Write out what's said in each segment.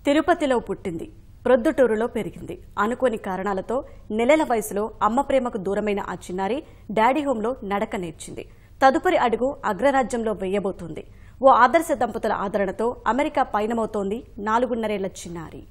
తిరుపతిలో పుట్టింది, ప్రొద్దుటూరులో పెరిగింది. అనుకోని కారణాలతో నెలల వయసులో అమ్మ ప్రేమకు దూరమైన ఆ చిన్నారి డాడీ హోంలో నడక నేర్చింది. తదుపరి అడుగు అగ్రరాజ్యంలో వేయబోతోంది. ఓ ఆదర్శ దంపతుల ఆదరణతో అమెరికా పయనమవుతోంది 4.5 ఏళ్ల చిన్నారి.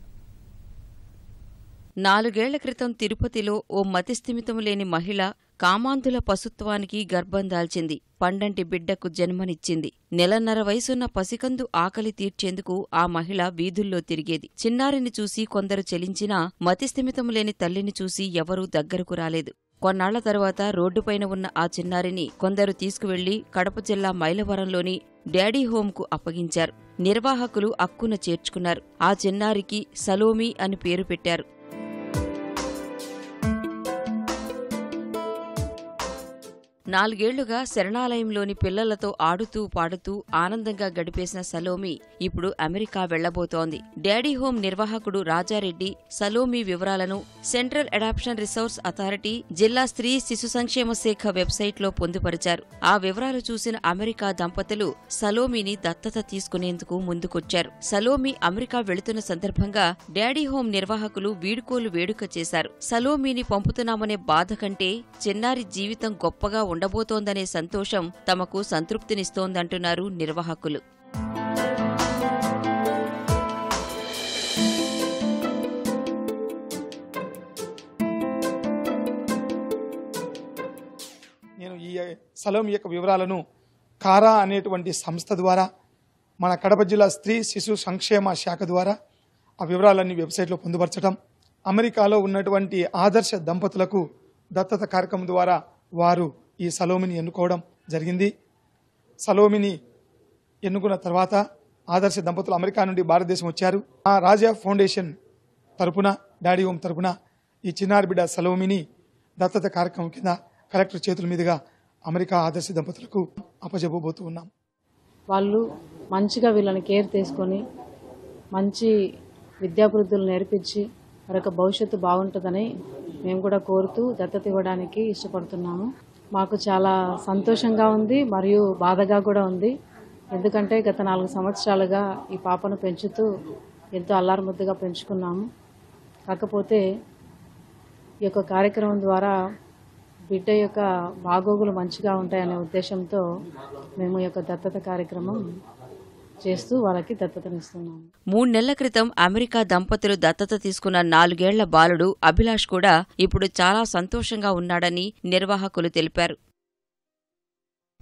4 ఏళ్ల క్రితం తిరుపతిలో ఓ మతిస్థిమితం లేని మహిళ కామాంధుల పశుత్వానికి గర్భం దాల్చింది. పండంటి బిడ్డకు జన్మనిచ్చింది. నెలన్నర వయసున్న పసికందు ఆకలి తీర్చేందుకు ఆ మహిళ వీధుల్లో తిరిగేది. చిన్నారిని చూసి కొందరు చెలించినా మతిస్థిమితం లేని తల్లిని చూసి ఎవరూ దగ్గరకు రాలేదు. కొన్నాళ్ల తరువాత రోడ్డుపైన ఉన్న ఆ చిన్నారిని కొందరు తీసుకువెళ్లి కడప జిల్లా మైలవరంలోని డాడీ హోంకు అప్పగించారు. నిర్వాహకులు అక్కున చేర్చుకున్నారు. ఆ చిన్నారికి సలోమి అని పేరు పెట్టారు. నాలుగేళ్లుగా శరణాలయంలోని పిల్లలతో ఆడుతూ పాడుతూ ఆనందంగా గడిపేసిన సలోమి ఇప్పుడు అమెరికా వెళ్లబోతోంది. డాడీ హోం నిర్వాహకుడు రాజారెడ్డి సలోమి వివరాలను సెంట్రల్ అడాప్షన్ రిసోర్స్ అథారిటీ జిల్లా స్త్రీ శిశు సంక్షేమ శాఖ వెబ్సైట్లో పొందుపరిచారు. ఆ వివరాలు చూసిన అమెరికా దంపతులు సలోమిని దత్తత తీసుకునేందుకు ముందుకొచ్చారు. సలోమి అమెరికా వెళుతున్న సందర్భంగా డాడీ హోం నిర్వాహకులు వీడుకోలు వేడుక చేశారు. సలోమిని పంపుతున్నామనే బాధ కంటే చిన్నారి జీవితం గొప్పగా ఉండబోతోందనే సంతోషం తమకు సంతృప్తినిస్తోందంటున్నారు నిర్వాహకులు. నేను ఈ సలోమి యొక్క వివరాలను కారా అనేటువంటి సంస్థ ద్వారా మన కడప జిల్లా స్త్రీ శిశు సంక్షేమ శాఖ ద్వారా ఆ వివరాలన్నీ వెబ్సైట్లో పొందుపరచడం, అమెరికాలో ఉన్నటువంటి ఆదర్శ దంపతులకు దత్తత కార్యక్రమం ద్వారా వారు ఈ సలోమిని ఎన్నుకోవడం జరిగింది. సలోమిని ఎన్నుకున్న తర్వాత ఆదర్శ దంపతులు అమెరికా నుండి భారతదేశం వచ్చారు. ఆ రాజా ఫౌండేషన్ తరపున డాడీ హోం తరపున ఈ చిన్నారి బిడ్డ సలోమిని దత్తత కార్యక్రమం కింద కలెక్టర్ చేతుల మీదుగా అమెరికా ఆదర్శ దంపతులకు అప్పజెప్పబోతూ ఉన్నాం. వాళ్ళు మంచిగా వీళ్ళని కేర్ తీసుకొని మంచి విద్యాభివృద్ధులు నేర్పించి మరొక భవిష్యత్తు బాగుంటుందని మేము కూడా కోరుతూ దత్తత ఇవ్వడానికి ఇష్టపడుతున్నాము. మాకు చాలా సంతోషంగా ఉంది, మరియు బాధగా కూడా ఉంది. ఎందుకంటే గత 4 సంవత్సరాలుగా ఈ పాపను పెంచుతూ ఎంతో అల్లారుముద్దుగా పెంచుకున్నాము. కాకపోతే ఈ యొక్క కార్యక్రమం ద్వారా బిడ్డ యొక్క బాగోగులు మంచిగా ఉంటాయనే ఉద్దేశంతో మేము ఈ యొక్క దత్తత కార్యక్రమం చేస్తూ వాళ్ళకి దత్తతనిస్తున్నాము. 3 నెలల క్రితం అమెరికా దంపతులు దత్తత తీసుకున్న 4 ఏళ్ల బాలుడు అభిలాష్ కూడా ఇప్పుడు చాలా సంతోషంగా ఉన్నాడని నిర్వాహకులు తెలిపారు.